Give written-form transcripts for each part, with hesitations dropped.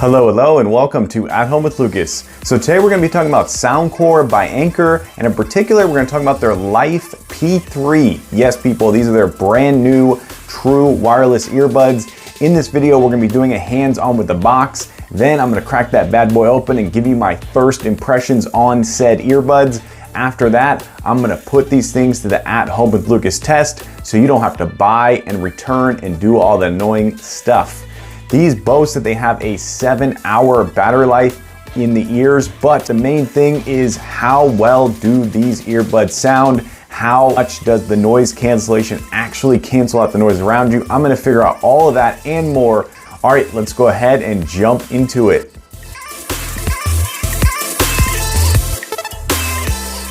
Hello, and welcome to At Home with Lucas. So today we're going to be talking about Soundcore by Anker, and in particular we're going to talk about their Life P3. Yes, people, these are their brand new true wireless earbuds. In this video we're going to be doing a hands-on with the box. Then I'm going to crack that bad boy open and give you my first impressions on said earbuds. After that, I'm going to put these things to the At Home with Lucas test so you don't have to buy and return and do all the annoying stuff. These boast that they have a 7-hour battery life in the ears, but the main thing is how well do these earbuds sound? How much does the noise cancellation actually cancel out the noise around you? I'm gonna figure out all of that and more. All right, let's go ahead and jump into it.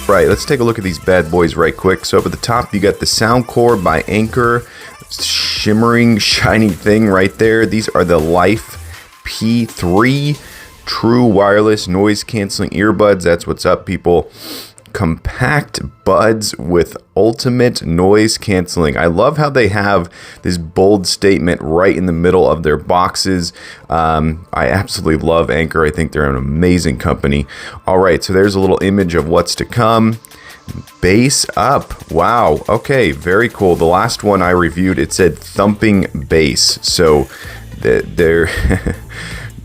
Right, let's take a look at these bad boys right quick. So up at the top, you got the Soundcore by Anker. Shimmering, shiny thing right there. These are the Life P3 true wireless noise canceling earbuds. That's what's up, people. Compact buds with ultimate noise canceling. I love how they have this bold statement right in the middle of their boxes. I absolutely love Anker. I think they're an amazing company. All right, so there's a little image of what's to come. Bass up. Wow. Okay, very cool. The last one I reviewed, it said thumping bass. So they're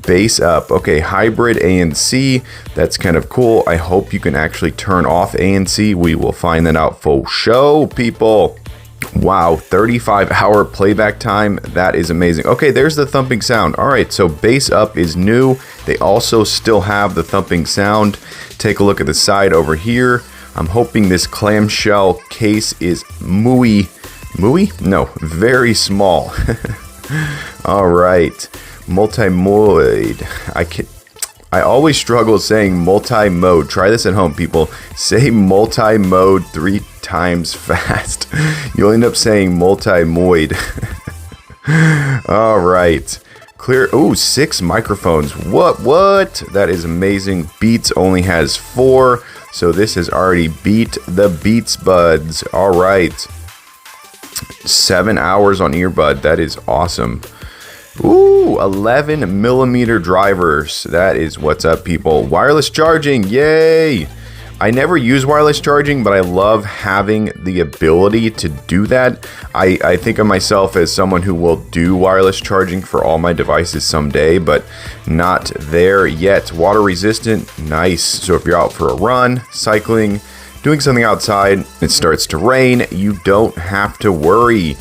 bass up. Okay, hybrid ANC. That's kind of cool. I hope you can actually turn off ANC. We will find that out for show, people. Wow, 35-hour playback time. That is amazing. Okay, there's the thumping sound. All right, so bass up is new. They also still have the thumping sound. Take a look at the side over here. I'm hoping this clamshell case is very small. All right, multi-mode. I always struggle saying multi-mode. Try this at home, people. Say multi-mode 3 times fast. You'll end up saying multi-mode. All right. Clear. Ooh, 6 microphones. What? That is amazing. Beats only has 4. So this has already beat the Beats buds. All right. 7 hours on earbud. That is awesome. Ooh, 11 millimeter drivers. That is what's up, people. Wireless charging. Yay. I never use wireless charging, but I love having the ability to do that. I think of myself as someone who will do wireless charging for all my devices someday, but not there yet. Water resistant, nice. So if you're out for a run, cycling, doing something outside, it starts to rain, you don't have to worry.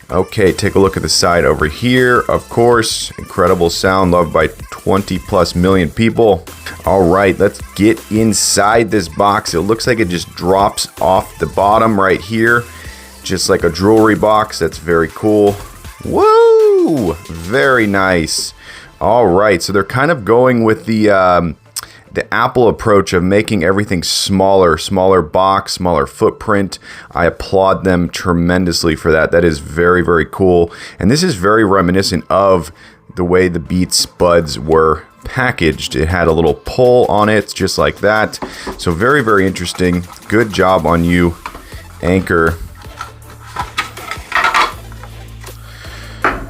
Okay, take a look at the side over here. Of course, incredible sound, loved by 20+ million people. All right, let's get inside this box. It looks like it just drops off the bottom right here, just like a jewelry box. That's very cool. Woo! Very nice. All right, so they're kind of going with the Apple approach of making everything smaller box, smaller footprint. I applaud them tremendously for that. That is very, very cool. And this is very reminiscent of the way the Beats buds were packaged. It had a little pull on it, just like that. So very, very interesting. Good job on you, Anker.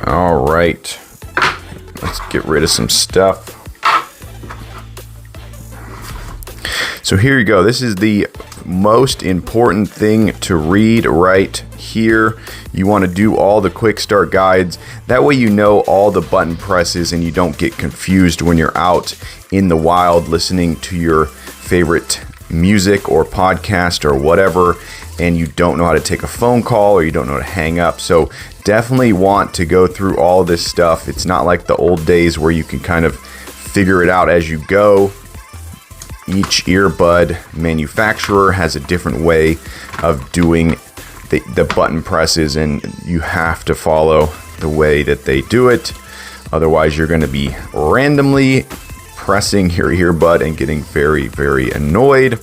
All right. Let's get rid of some stuff. So here you go. This is the most important thing to read right here. You want to do all the quick start guides. That way you know all the button presses and you don't get confused when you're out in the wild listening to your favorite music or podcast or whatever, and you don't know how to take a phone call or you don't know how to hang up. So definitely want to go through all this stuff. It's not like the old days where you can kind of figure it out as you go. Each earbud manufacturer has a different way of doing the button presses, and you have to follow the way that they do it. Otherwise, you're going to be randomly pressing your earbud and getting very, very annoyed.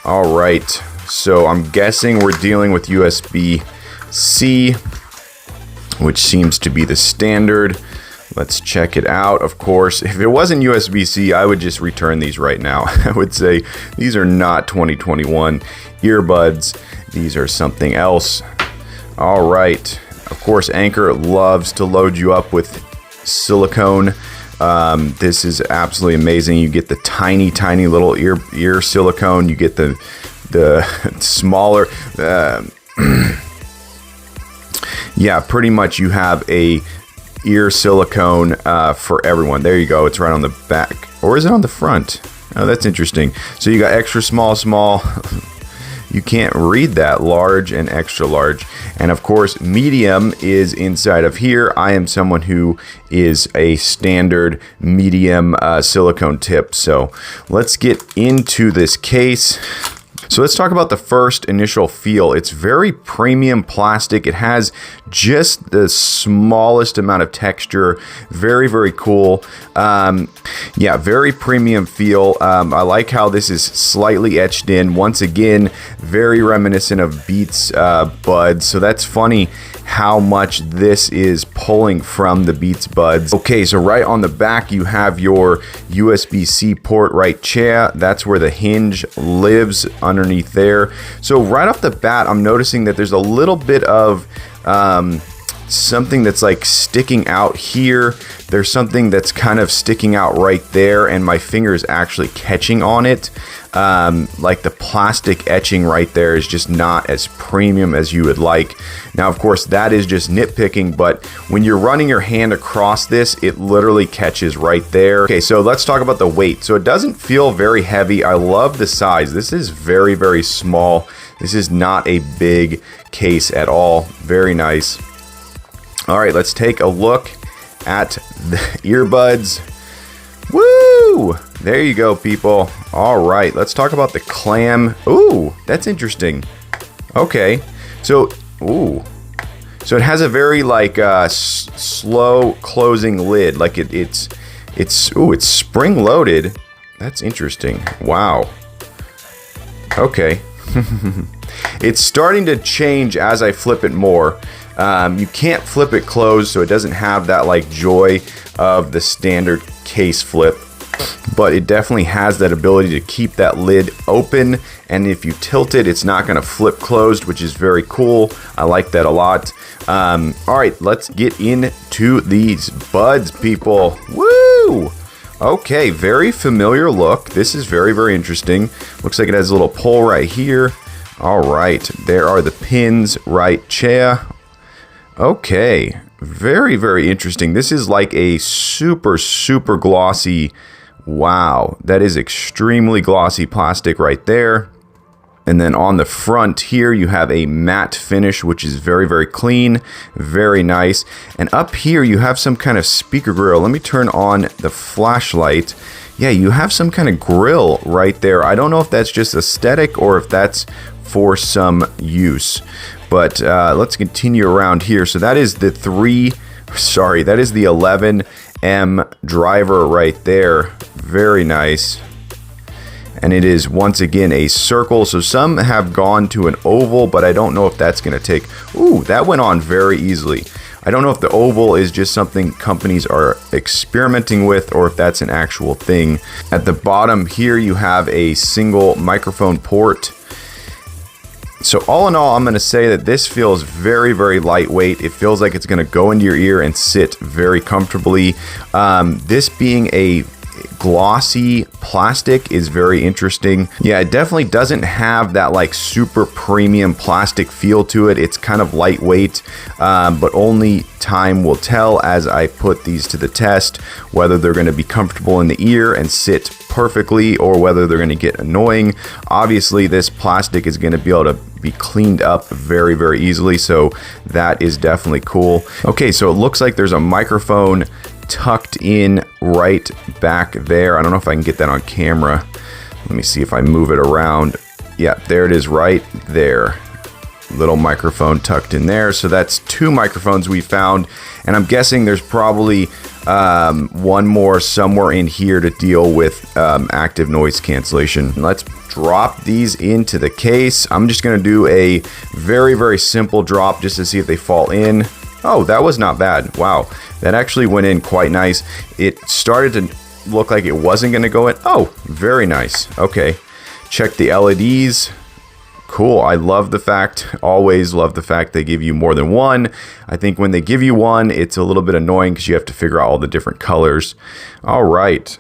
All right, so I'm guessing we're dealing with USB-C, which seems to be the standard. Let's check it out. Of course, if it wasn't USB-C, I would just return these right now. I would say these are not 2021 earbuds. These are something else. All right. Of course, Anker loves to load you up with silicone This is absolutely amazing. You get the tiny little ear silicone. You get the smaller. Yeah, pretty much you have a ear silicone for everyone. There you go. It's right on the back, or is it on the front? Oh, that's interesting. So you got extra small. You can't read that, large and extra large. And of course, medium is inside of here. I am someone who is a standard medium silicone tip. So let's get into this case. So let's talk about the first initial feel. It's very premium plastic. It has just the smallest amount of texture. Very cool. Yeah, very premium feel. I like how this is slightly etched in. Once again, very reminiscent of Beats Buds. So that's funny how much this is pulling from the Beats Buds. Okay, so right on the back, you have your USB-C port right here. That's where the hinge lives, underneath there. So right off the bat, I'm noticing that there's a little bit of something that's like sticking out here. There's something that's kind of sticking out right there, and my finger is actually catching on it. Like the plastic etching right there is just not as premium as you would like. Now, of course, that is just nitpicking, but when you're running your hand across this, it literally catches right there. Okay, so let's talk about the weight. So it doesn't feel very heavy. I love the size. This is very small. This is not a big case at all. Very nice. All right, let's take a look at the earbuds. Woo! There you go, people. All right, let's talk about the clam. Ooh, that's interesting. Okay, so so it has a very like slow closing lid. Like it's spring loaded. That's interesting. Wow. Okay. It's starting to change as I flip it more. You can't flip it closed, so it doesn't have that like joy of the standard case flip, but it definitely has that ability to keep that lid open, and if you tilt it, it's not going to flip closed, which is very cool. I like that a lot. All right, let's get into these buds, people. Woo! Okay, very familiar look. This is very interesting. Looks like it has a little pull right here. All right, there are the pins right here. Okay, very interesting. This is like a super glossy. Wow, that is extremely glossy plastic right there. And then on the front here, you have a matte finish, which is very clean, very nice. And up here, you have some kind of speaker grill. Let me turn on the flashlight. Yeah, you have some kind of grill right there. I don't know if that's just aesthetic or if that's for some use. But let's continue around here. So that is the that is the 11M driver right there. Very nice. And it is once again a circle. So some have gone to an oval, but I don't know if that's going to take. Ooh, that went on very easily. I don't know if the oval is just something companies are experimenting with or if that's an actual thing. At the bottom here, you have a single microphone port. So all in all, I'm going to say that this feels very lightweight. It feels like it's going to go into your ear and sit very comfortably. This being a glossy plastic is very interesting. Yeah, it definitely doesn't have that like super premium plastic feel to it. It's kind of lightweight, but only time will tell as I put these to the test whether they're going to be comfortable in the ear and sit perfectly or whether they're going to get annoying. Obviously, this plastic is going to be able to be cleaned up very easily, so that is definitely cool. Okay, so it looks like there's a microphone tucked in right back there. I don't know if I can get that on camera. Let me see if I move it around. Yeah, there it is right there. Little microphone tucked in there. So that's two microphones we found, and I'm guessing there's probably one more somewhere in here to deal with active noise cancellation. Let's drop these into the case. I'm just going to do a very simple drop just to see if they fall in. Oh, that was not bad. Wow, that actually went in quite nice. It started to look like it wasn't going to go in. Oh, very nice. Okay, check the LEDs. Cool. I love the fact, always love the fact they give you more than one. I think when they give you one, it's a little bit annoying because you have to figure out all the different colors. All right.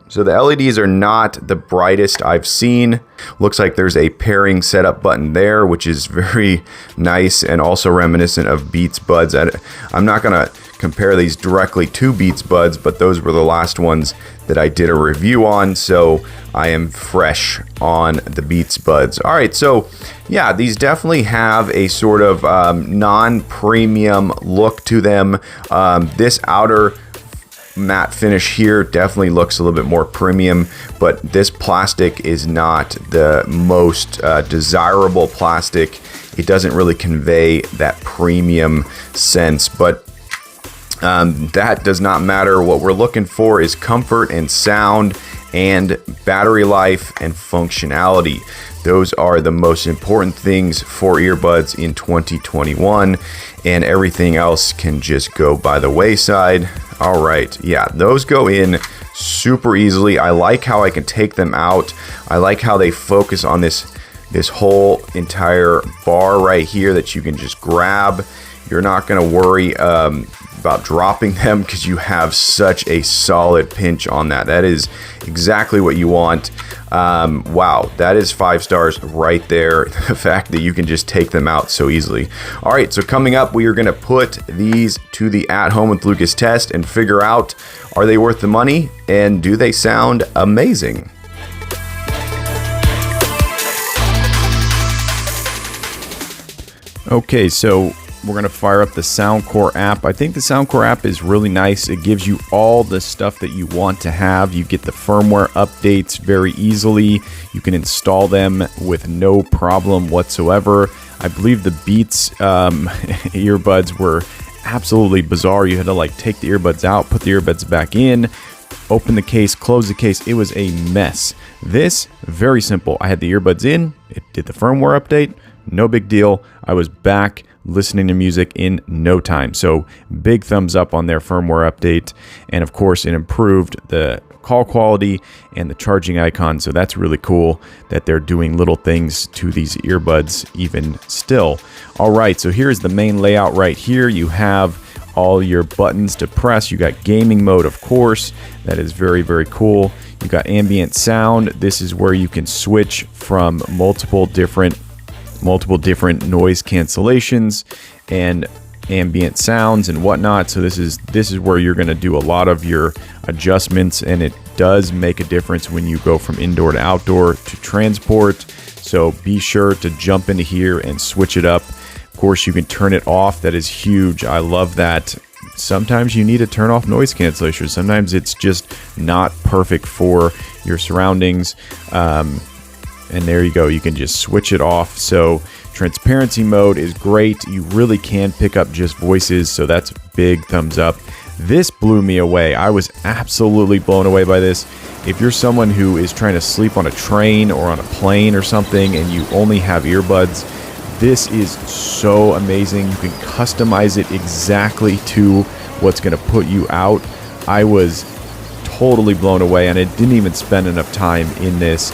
So the LEDs are not the brightest I've seen. Looks like there's a pairing setup button there, which is very nice and also reminiscent of Beats Buds. I'm not going to compare these directly to Beats Buds, but those were the last ones that I did a review on, so I am fresh on the Beats Buds. All right, so yeah, these definitely have a sort of non-premium look to them. This outer matte finish here definitely looks a little bit more premium, but this plastic is not the most desirable plastic. It doesn't really convey that premium sense, but that does not matter. What we're looking for is comfort and sound and battery life and functionality. Those are the most important things for earbuds in 2021, and everything else can just go by the wayside. All right, yeah, those go in super easily. I like how I can take them out. I like how they focus on this whole entire bar right here that you can just grab. You're not going to worry about dropping them because you have such a solid pinch on that. That is exactly what you want. Wow, that is 5 stars right there. The fact that you can just take them out so easily. All right, so coming up, we are going to put these to the At Home with Lucas test and figure out, are they worth the money and do they sound amazing? Okay, so we're going to fire up the Soundcore app. I think the Soundcore app is really nice. It gives you all the stuff that you want to have. You get the firmware updates very easily. You can install them with no problem whatsoever. I believe the Beats earbuds were absolutely bizarre. You had to like take the earbuds out, put the earbuds back in, open the case, close the case. It was a mess. This, very simple. I had the earbuds in. It did the firmware update. No big deal. I was back listening to music in no time. So big thumbs up on their firmware update. And of course, it improved the call quality and the charging icon. So that's really cool that they're doing little things to these earbuds even still. All right, so here's the main layout right here. You have all your buttons to press. You got gaming mode, of course. That is very, very cool. You got ambient sound. This is where you can switch from multiple different noise cancellations and ambient sounds and whatnot. So this is where you're going to do a lot of your adjustments, and it does make a difference when you go from indoor to outdoor to transport. So be sure to jump into here and switch it up. Of course, you can turn it off. That is huge. I love that. Sometimes you need to turn off noise cancellation. Sometimes it's just not perfect for your surroundings. And there you go. You can just switch it off. So transparency mode is great. You really can pick up just voices. So that's big thumbs up. This blew me away. I was absolutely blown away by this. If you're someone who is trying to sleep on a train or on a plane or something and you only have earbuds, this is so amazing. You can customize it exactly to what's going to put you out. I was totally blown away, and I didn't even spend enough time in this.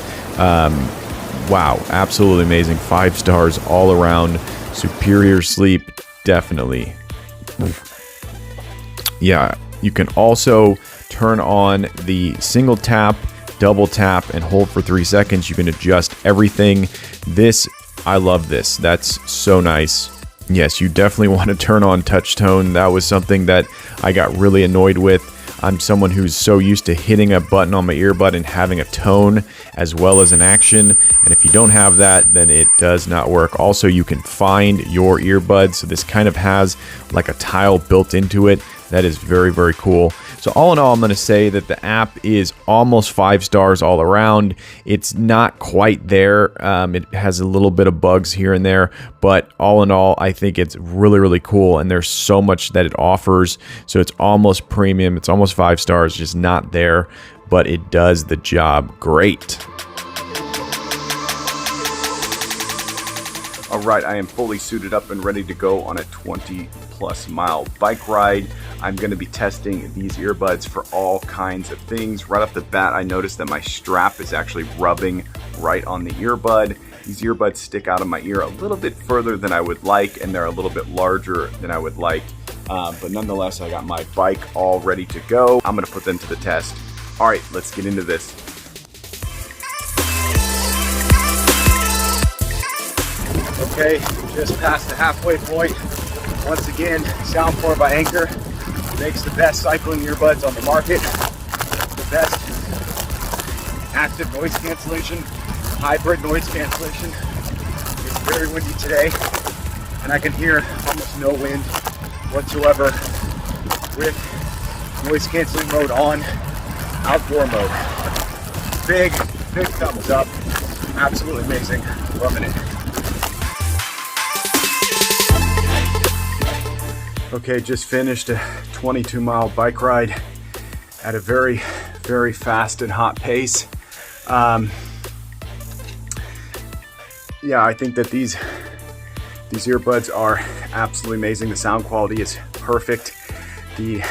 Wow, absolutely amazing. 5 stars all around. Superior sleep, definitely. Yeah, you can also turn on the single tap, double tap, and hold for 3 seconds. You can adjust everything. I love this. That's so nice. Yes, you definitely want to turn on touch tone. That was something that I got really annoyed with. I'm someone who's so used to hitting a button on my earbud and having a tone as well as an action. And if you don't have that, then it does not work. Also, you can find your earbuds. So this kind of has like a tile built into it. That is very, very cool. So all in all, I'm going to say that the app is almost 5 stars all around. It's not quite there. It has a little bit of bugs here and there, but all in all, I think it's really, really cool. And there's so much that it offers. So it's almost premium. It's almost 5 stars, just not there, but it does the job great. All right, I am fully suited up and ready to go on a 20+ mile bike ride. I'm going to be testing these earbuds for all kinds of things. Right off the bat, I noticed that my strap is actually rubbing right on the earbud. These earbuds stick out of my ear a little bit further than I would like, and they're a little bit larger than I would like. But nonetheless, I got my bike all ready to go. I'm gonna put them to the test. All right, let's get into this. Okay, just past the halfway point. Once again, Soundcore by Anker makes the best cycling earbuds on the market. The best active noise cancellation, hybrid noise cancellation. It's very windy today, and I can hear almost no wind whatsoever with noise canceling mode on, outdoor mode. Big thumbs up. Absolutely amazing. Loving it. Okay, just finished a 22-mile bike ride at a very fast and hot pace. Yeah, I think that these earbuds are absolutely amazing. The sound quality is perfect. The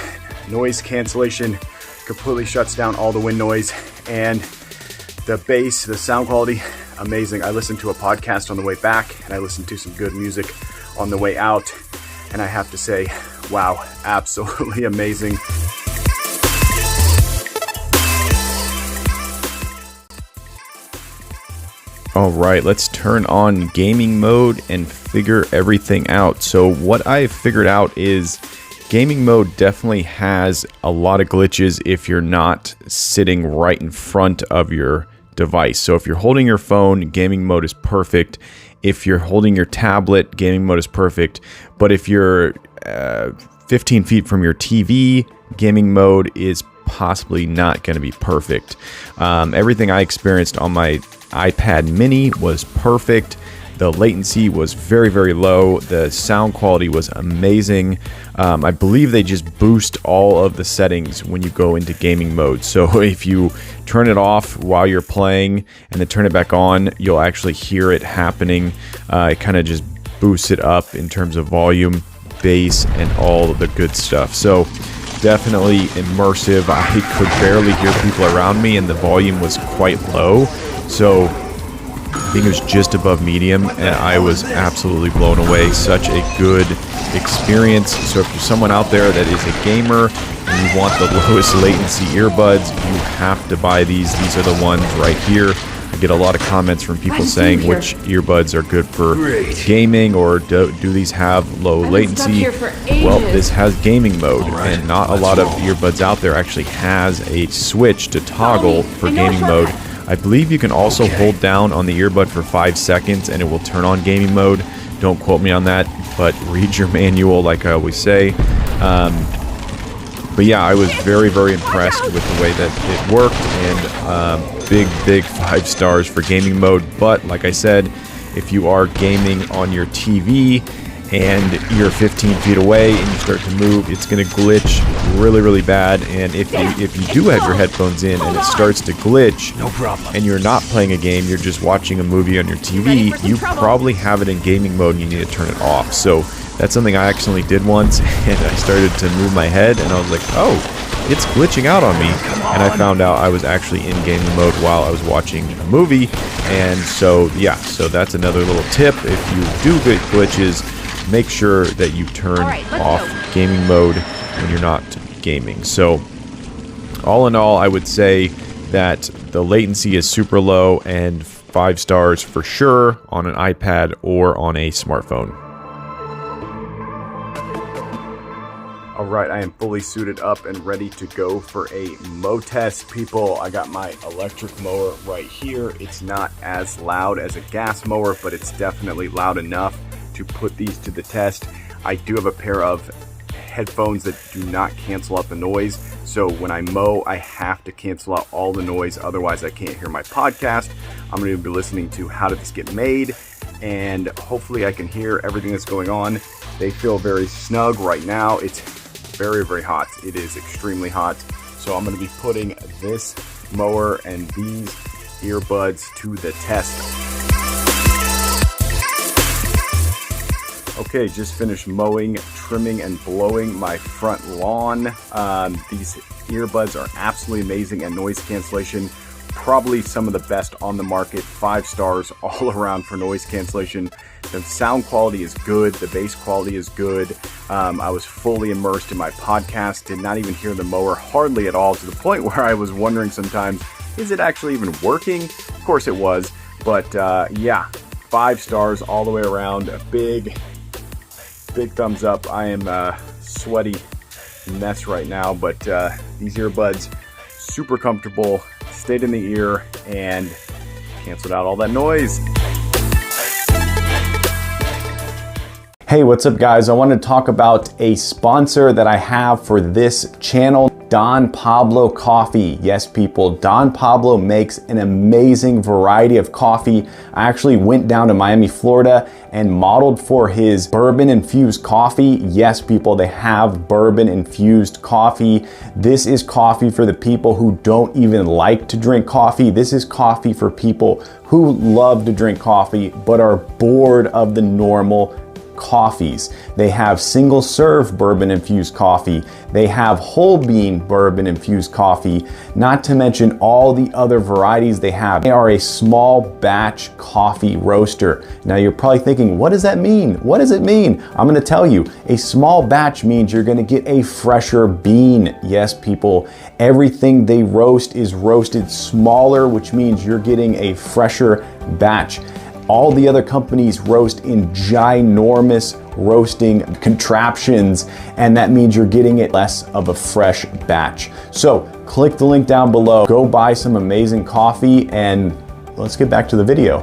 noise cancellation completely shuts down all the wind noise, and the bass, the sound quality, amazing. I listened to a podcast on the way back, and I listened to some good music on the way out. And I have to say, wow, absolutely amazing. All right, let's turn on gaming mode and figure everything out. So what I've figured out is gaming mode definitely has a lot of glitches if you're not sitting right in front of your device. So if you're holding your phone, gaming mode is perfect. If you're holding your tablet, gaming mode is perfect. But if you're 15 feet from your TV, gaming mode is possibly not going to be perfect. Everything I experienced on my iPad mini was perfect. The latency was very low. The sound quality was amazing. I believe they just boost all of the settings when you go into gaming mode. So if you turn it off while you're playing and then turn it back on, you'll actually hear it happening. It kind of just boosts it up in terms of volume, bass, and all of the good stuff. So definitely immersive. I could barely hear people around me, and the volume was quite low. So I think it was just above medium, and I was absolutely blown away. Such a good experience. So if you're someone out there that is a gamer and you want the lowest latency earbuds, you have to buy these. These are the ones right here. I get a lot of comments from people saying which earbuds are good for gaming, or do these have low latency. Well, this has gaming mode, and not a lot of earbuds out there actually has a switch to toggle for gaming mode. I believe you can also hold down on the earbud for 5 seconds and it will turn on gaming mode. Don't quote me on that, but read your manual like I always say. But yeah, I was very impressed with the way that it worked, and big 5 stars for gaming mode. But like I said, if you are gaming on your TV and you're 15 feet away and you start to move, it's going to glitch really bad. And if you do have your headphones in and it starts to glitch, no problem, and you're not playing a game, you're just watching a movie on your TV, you probably have it in gaming mode and you need to turn it off. So that's something I accidentally did once, and I started to move my head and I was like, oh, it's glitching out on me. And I found out I was actually in gaming mode while I was watching a movie. And so yeah, so that's another little tip. If you do get glitches, make sure that you turn off gaming mode when you're not gaming. So all in all, I would say that the latency is super low, and 5 stars for sure on an iPad or on a smartphone. All right, I am fully suited up and ready to go for a mow test. People, I got my electric mower right here. It's not as loud as a gas mower, but it's definitely loud enough to put these to the test. I do have a pair of headphones that do not cancel out the noise, so when I mow, I have to cancel out all the noise, otherwise I can't hear my podcast. I'm going to be listening to How Did This Get Made, and hopefully I can hear everything that's going on. They feel very snug right now. It's very hot. It is extremely hot, so I'm going to be putting this mower and these earbuds to the test. Okay, just finished mowing, trimming, and blowing my front lawn. These earbuds are absolutely amazing, and noise cancellation probably some of the best on the market. 5 stars all around for noise cancellation. The sound quality is good. The bass quality is good. I was fully immersed in my podcast. Did not even hear the mower hardly at all, to the point where I was wondering sometimes, is it actually even working? Of course it was. But yeah, 5 stars all the way around. A big thumbs up. I am a sweaty mess right now, but these earbuds, super comfortable, stayed in the ear, and canceled out all that noise. Hey, what's up guys? I want to talk about a sponsor that I have for this channel, Don Pablo Coffee. Yes, people, Don Pablo makes an amazing variety of coffee. I actually went down to Miami, Florida and modeled for his bourbon infused coffee. Yes, people, they have bourbon infused coffee. This is coffee for the people who don't even like to drink coffee. This is coffee for people who love to drink coffee but are bored of the normal coffees. They have single serve bourbon infused coffee. They have whole bean bourbon infused coffee, not to mention all the other varieties they have. They are a small batch coffee roaster. Now you're probably thinking, what does that mean? What does it mean? I'm going to tell you. A small batch means you're going to get a fresher bean. Yes, people, everything they roast is roasted smaller, which means you're getting a fresher batch. All the other companies roast in ginormous roasting contraptions, and that means you're getting it less of a fresh batch. So click the link down below, go buy some amazing coffee, and let's get back to the video.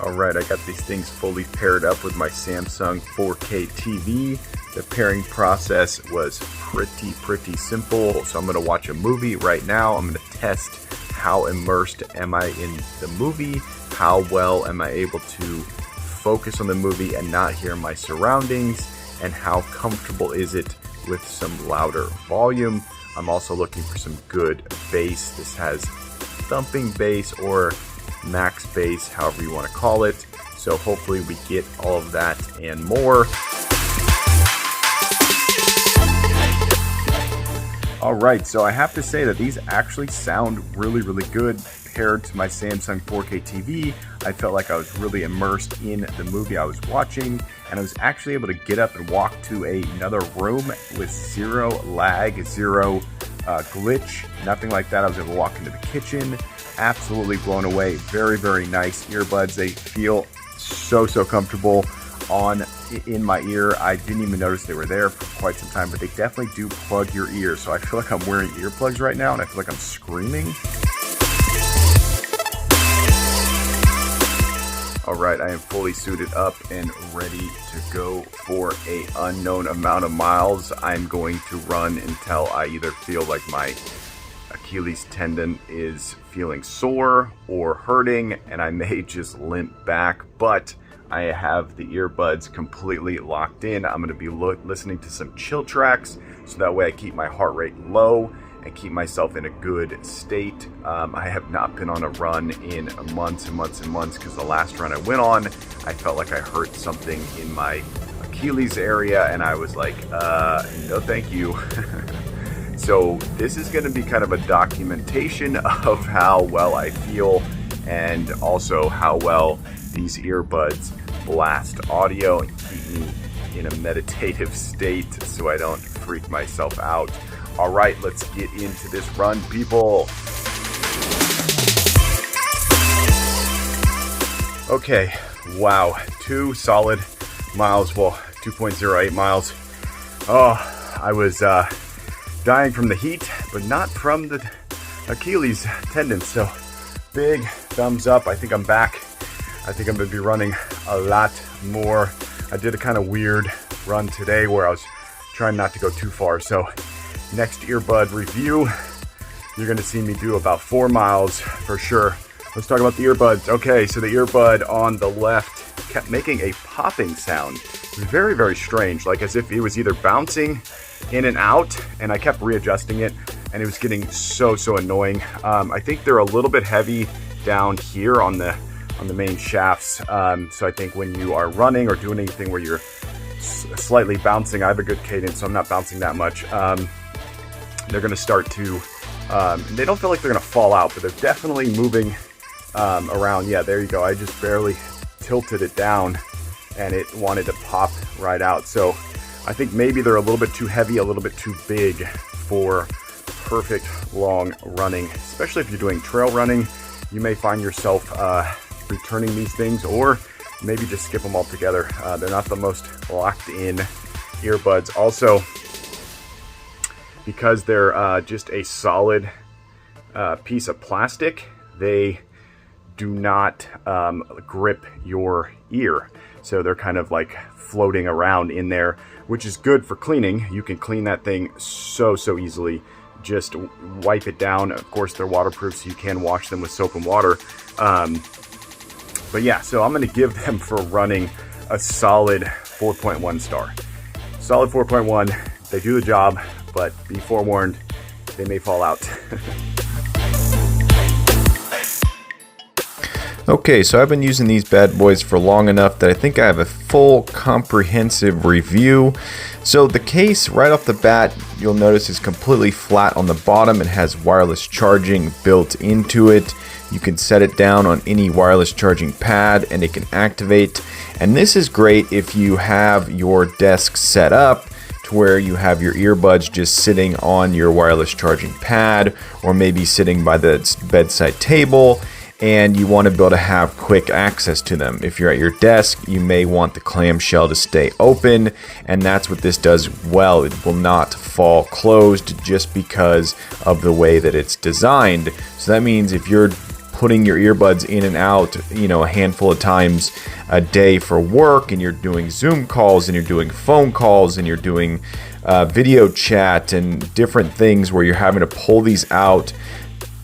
All right, I got these things fully paired up with my Samsung 4K TV. The pairing process was pretty simple. So I'm gonna watch a movie right now. I'm gonna test how immersed am I in the movie, how well am I able to focus on the movie and not hear my surroundings, and how comfortable is it with some louder volume. I'm also looking for some good bass. This has thumping bass or max bass, however you want to call it. So hopefully we get all of that and more. All right, so I have to say that these actually sound really good paired to my Samsung 4K TV. I felt like I was really immersed in the movie I was watching, and I was actually able to get up and walk to another room with zero lag, zero glitch, nothing like that. I was able to walk into the kitchen. Absolutely blown away. Very nice earbuds. They feel so comfortable in my ear. I didn't even notice they were there for quite some time, but they definitely do plug your ears. So I feel like I'm wearing earplugs right now, and I feel like I'm screaming. All right, I am fully suited up and ready to go for an unknown amount of miles. I'm going to run until I either feel like my Achilles tendon is feeling sore or hurting, and I may just limp back, but I have the earbuds completely locked in. I'm gonna be listening to some chill tracks, so that way I keep my heart rate low and keep myself in a good state. I have not been on a run in months because the last run I went on, I felt like I hurt something in my Achilles area, and I was like, no thank you. So this is gonna be kind of a documentation of how well I feel, and also how well these earbuds blast audio and keep me in a meditative state so I don't freak myself out. All right, let's get into this run, people. Okay, wow, 2 solid miles, well, 2.08 miles. Oh, I was dying from the heat, but not from the Achilles tendon, so big thumbs up. I think I'm back. I think I'm gonna be running a lot more. I did a kind of weird run today where I was trying not to go too far. So next earbud review, you're gonna see me do about 4 miles for sure. Let's talk about the earbuds. Okay, so the earbud on the left kept making a popping sound. It was very strange, like as if it was either bouncing in and out, and I kept readjusting it, and it was getting so annoying. I think they're a little bit heavy down here on the main shafts. So I think when you are running or doing anything where you're slightly bouncing, I have a good cadence, so I'm not bouncing that much. they're going to start to, they don't feel like they're going to fall out, but they're definitely moving around. Yeah, there you go. I just barely tilted it down and it wanted to pop right out. So I think maybe they're a little bit too heavy, a little bit too big for perfect long running, especially if you're doing trail running. You may find yourself returning these things, or maybe just skip them altogether. They're not the most locked in earbuds. Also, because they're just a solid piece of plastic, they do not grip your ear. So they're kind of like floating around in there, which is good for cleaning. You can clean that thing so easily. Just wipe it down. Of course, they're waterproof, so you can wash them with soap and water. But yeah, so I'm going to give them for running a solid 4.1 star. Solid 4.1. They do the job, but be forewarned, they may fall out. Okay, so I've been using these bad boys for long enough that I think I have a full comprehensive review. So the case right off the bat, you'll notice is completely flat on the bottom. It has wireless charging built into it. You can set it down on any wireless charging pad and it can activate. And this is great if you have your desk set up to where you have your earbuds just sitting on your wireless charging pad, or maybe sitting by the bedside table, and you want to be able to have quick access to them. If you're at your desk, you may want the clamshell to stay open, and that's what this does well. It will not fall closed just because of the way that it's designed. So that means if you're putting your earbuds in and out, a handful of times a day for work, and you're doing Zoom calls, and you're doing phone calls, and you're doing video chat and different things where you're having to pull these out,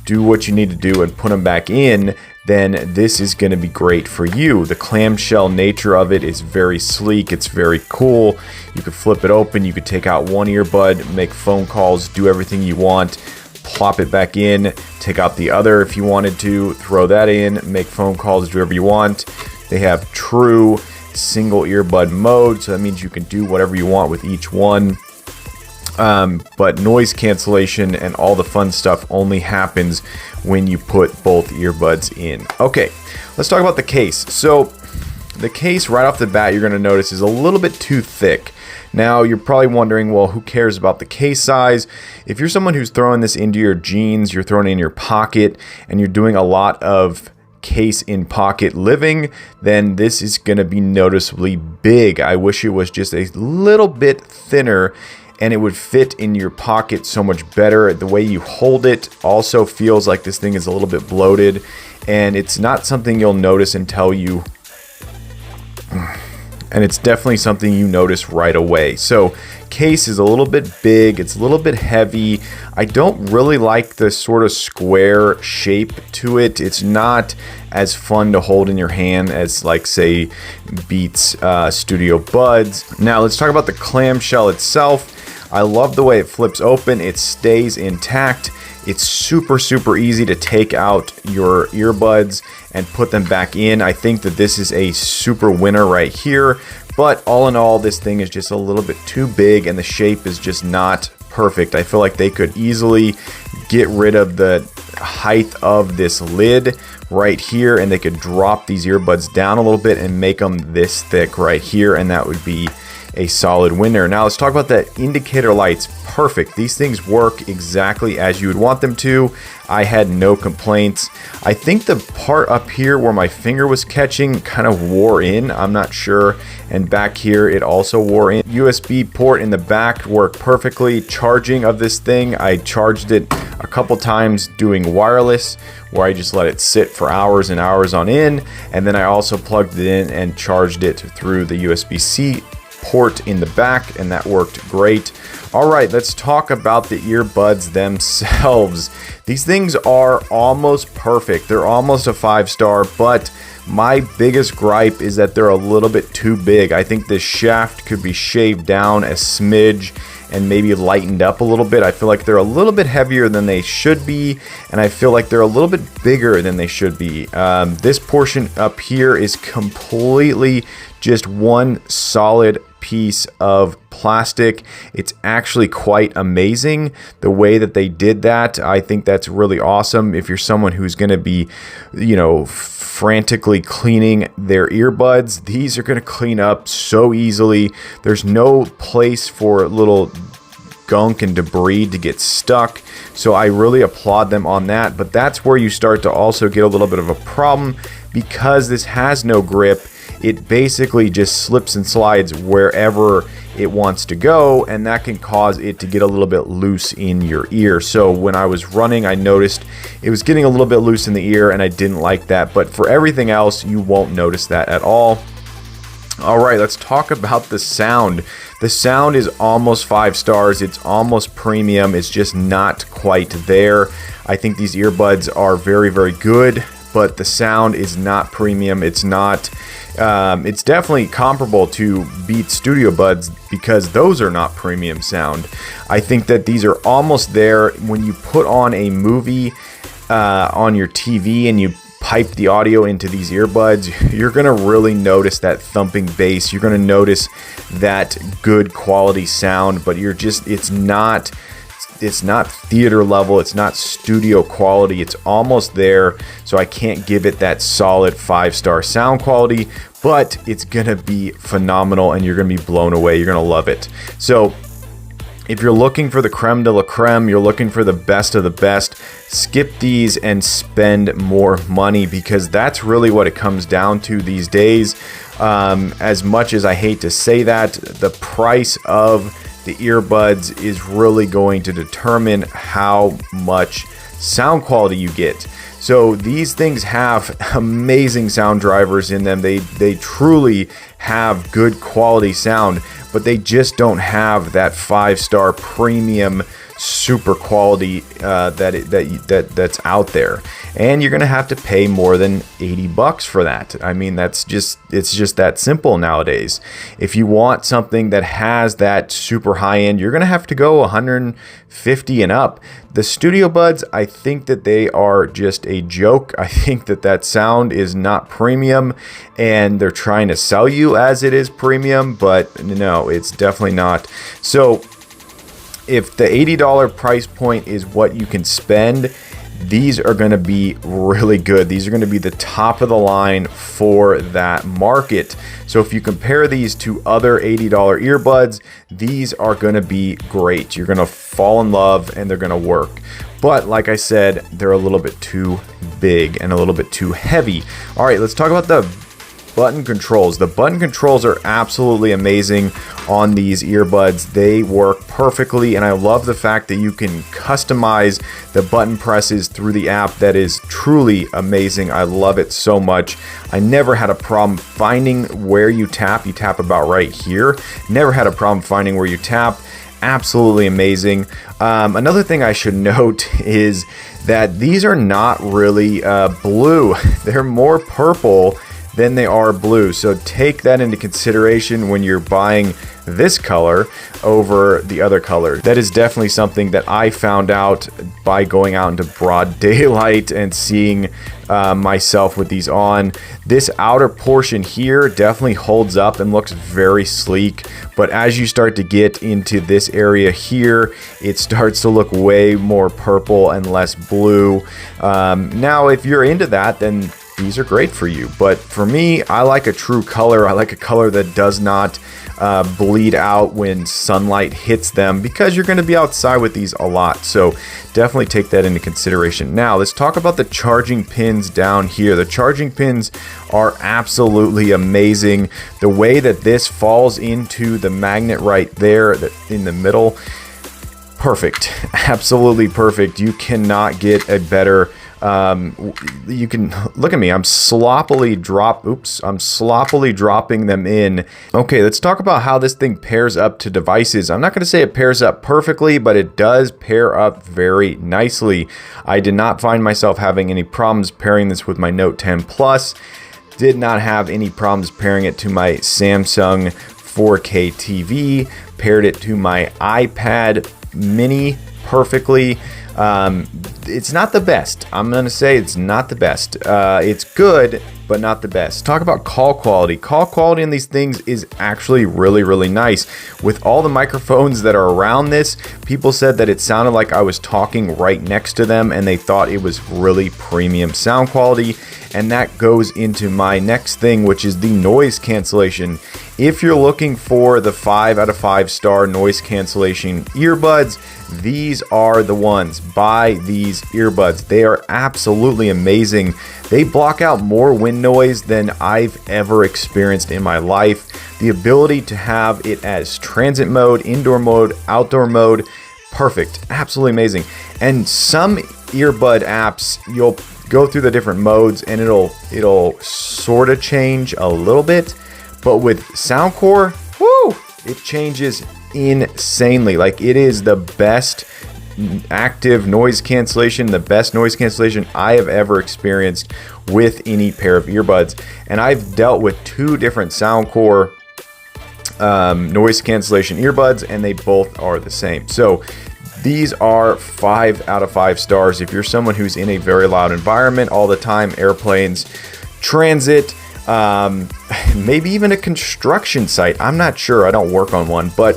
do what you need to do and put them back in, then this is going to be great for you. The clamshell nature of it is very sleek. It's very cool. You could flip it open. You could take out one earbud, make phone calls, do everything you want, plop it back in, take out the other if you wanted to, throw that in, make phone calls, do whatever you want. They have true single earbud mode, so that means you can do whatever you want with each one. But noise cancellation and all the fun stuff only happens when you put both earbuds in. Okay, let's talk about the case. So the case right off the bat, you're going to notice is a little bit too thick. Now you're probably wondering, well, who cares about the case size? If you're someone who's throwing this into your jeans, you're throwing it in your pocket, and you're doing a lot of case in pocket living, then this is going to be noticeably big. I wish it was just a little bit thinner and it would fit in your pocket so much better. The way you hold it also feels like this thing is a little bit bloated, and it's not something you'll notice until you, and it's definitely something you notice right away. So case is a little bit big, it's a little bit heavy. I don't really like the sort of square shape to it. It's not as fun to hold in your hand as, like, say, Beats Studio Buds. Now let's talk about the clamshell itself. I love the way it flips open. It stays intact. It's super easy to take out your earbuds and put them back in. I think that this is a super winner right here. But all in all, this thing is just a little bit too big and the shape is just not perfect. I feel like they could easily get rid of the height of this lid right here, and they could drop these earbuds down a little bit and make them this thick right here, and that would be a solid winner. Now let's talk about the indicator lights. Perfect. These things work exactly as you would want them to. I had no complaints. I think the part up here where my finger was catching kind of wore in. I'm not sure. And back here it also wore in. USB port in the back worked perfectly. Charging of this thing, I charged it a couple times doing wireless, where I just let it sit for hours and hours on end. And then I also plugged it in and charged it through the USB-C port in the back, and that worked great. All right, let's talk about the earbuds themselves. These things are almost perfect. They're almost a 5-star, but my biggest gripe is that they're a little bit too big. I think this shaft could be shaved down a smidge and maybe lightened up a little bit. I feel like they're a little bit heavier than they should be, and I feel like they're a little bit bigger than they should be. This portion up here is completely just one solid piece of plastic. It's actually quite amazing the way that they did that. I think that's really awesome. If you're someone who's going to be, frantically cleaning their earbuds, these are going to clean up so easily. There's no place for little gunk and debris to get stuck. So I really applaud them on that. But that's where you start to also get a little bit of a problem, because this has no grip. It basically just slips and slides wherever it wants to go, and that can cause it to get a little bit loose in your ear. So when I was running, I noticed it was getting a little bit loose in the ear, and I didn't like that. But for everything else, you won't notice that at all. All right, let's talk about the sound. The sound is almost 5 stars. It's almost premium. It's just not quite there. I think these earbuds are very, very good, but the sound is not premium. It's not. It's definitely comparable to Beats Studio Buds, because those are not premium sound. I think that these are almost there. When you put on a movie on your TV and you pipe the audio into these earbuds, you're going to really notice that thumping bass. You're going to notice that good quality sound, but it's not theater level. It's not studio quality. It's almost there. So I can't give it that solid 5-star sound quality, but it's going to be phenomenal and you're going to be blown away. You're going to love it. So if you're looking for the creme de la creme, you're looking for the best of the best, skip these and spend more money, because that's really what it comes down to these days. As much as I hate to say that, the price of the earbuds is really going to determine how much sound quality you get. So these things have amazing sound drivers in them. They truly have good quality sound, but they just don't have that 5-star premium super quality that's out there. And you're gonna have to pay more than $80 for that. I mean, it's just that simple nowadays. If you want something that has that super high end, you're gonna have to go 150 and up. The Studio Buds, I think that they are just a joke. I think that sound is not premium, and they're trying to sell you as it is premium, but no, it's definitely not. So if the $80 price point is what you can spend, these are going to be really good. These are going to be the top of the line for that market. So if you compare these to other $80 earbuds, these are going to be great. You're going to fall in love and they're going to work. But like I said, they're a little bit too big and a little bit too heavy. All right, let's talk about the button controls. The button controls are absolutely amazing on these earbuds. They work perfectly, and I love the fact that you can customize the button presses through the app. That is truly amazing. I love it so much. I never had a problem finding where you tap. You tap about right here. Never had a problem finding where you tap. Absolutely amazing. Another thing I should note is that these are not really blue. They're more purple than they are blue. So take that into consideration when you're buying this color over the other color. That is definitely something that I found out by going out into broad daylight and seeing myself with these on. This outer portion here definitely holds up and looks very sleek, but as you start to get into this area here, it starts to look way more purple and less blue. Now if you're into that, then these are great for you. But for me, I like a true color. I like a color that does not bleed out when sunlight hits them, because you're going to be outside with these a lot. So definitely take that into consideration. Now let's talk about the charging pins down here. The charging pins are absolutely amazing. The way that this falls into the magnet right there in the middle, perfect. Absolutely perfect. You cannot get a better you can look at me. I'm sloppily dropping them in. Okay, let's talk about how this thing pairs up to devices. I'm not going to say it pairs up perfectly, but it does pair up very nicely. I did not find myself having any problems pairing this with my Note 10 Plus. Did not have any problems pairing it to my Samsung 4K TV. Paired it to my iPad mini perfectly. it's not the best. I'm gonna say it's not the best. It's good, but not the best. Talk about call quality. Call quality in these things is actually really, really nice. With all the microphones that are around this, people said that it sounded like I was talking right next to them, and they thought it was really premium sound quality. And that goes into my next thing, which is the noise cancellation. If you're looking for the 5 out of 5 star noise cancellation earbuds, these are the ones. Buy these earbuds. They are absolutely amazing. They block out more wind noise than I've ever experienced in my life. The ability to have it as transit mode, indoor mode, outdoor mode, perfect. Absolutely amazing. And some earbud apps, you'll go through the different modes and it'll sort of change a little bit. But with Soundcore, woo, it changes insanely. Like, it is the best active noise cancellation, the best noise cancellation I have ever experienced with any pair of earbuds. And I've dealt with 2 different Soundcore noise cancellation earbuds, and they both are the same. So these are 5 out of 5 stars. If you're someone who's in a very loud environment all the time, airplanes, transit, maybe even a construction site. I'm not sure. I don't work on one. But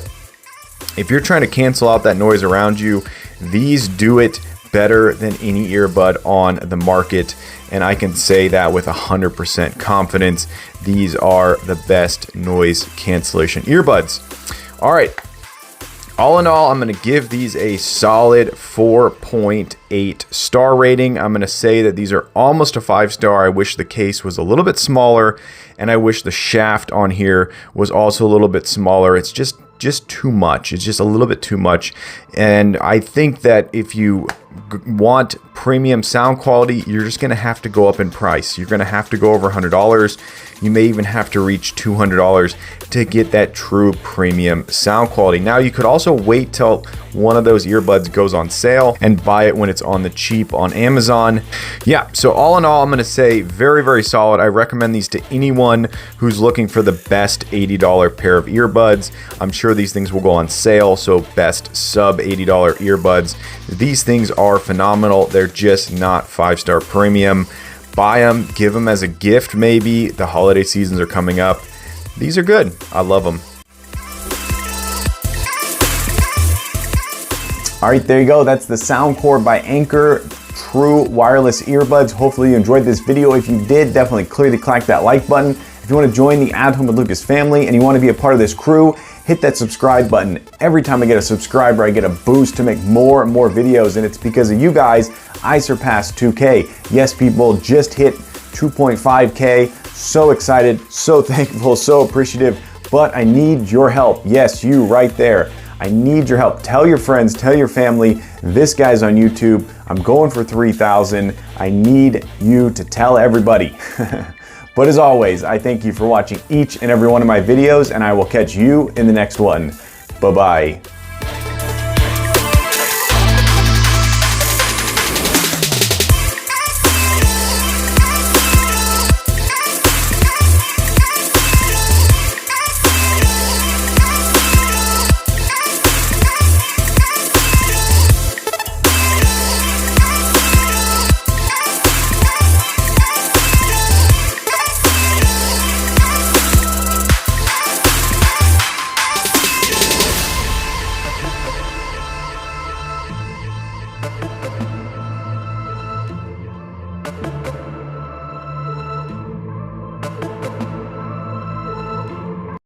if you're trying to cancel out that noise around you, these do it better than any earbud on the market. And I can say that with 100% confidence. These are the best noise cancellation earbuds. All right. All in all, I'm going to give these a solid 4.8 star rating. I'm going to say that these are almost a 5 star. I wish the case was a little bit smaller, and I wish the shaft on here was also a little bit smaller. It's just too much. It's just a little bit too much. And I think that if you want premium sound quality, you're just going to have to go up in price. You're going to have to go over $100. You may even have to reach $200 to get that true premium sound quality. Now, you could also wait till one of those earbuds goes on sale and buy it when it's on the cheap on Amazon. Yeah, so all in all, I'm going to say very, very solid. I recommend these to anyone who's looking for the best $80 pair of earbuds. I'm sure these things will go on sale, so best sub $80 earbuds. These things are phenomenal. They're just not 5-star premium. Buy them, give them as a gift maybe. The holiday seasons are coming up. These are good. I love them. All right, there you go. That's the Soundcore by Anker True Wireless Earbuds. Hopefully you enjoyed this video. If you did, definitely clearly click that like button. If you want to join the At Home with Lucas family and you want to be a part of this crew, hit that subscribe button. Every time I get a subscriber, I get a boost to make more and more videos, and it's because of you guys I surpassed 2K. Yes, people, just hit 2.5K. So excited, so thankful, so appreciative, but I need your help. Yes, you right there. I need your help. Tell your friends, tell your family, this guy's on YouTube. I'm going for 3,000. I need you to tell everybody. But as always, I thank you for watching each and every one of my videos, and I will catch you in the next one. Bye-bye.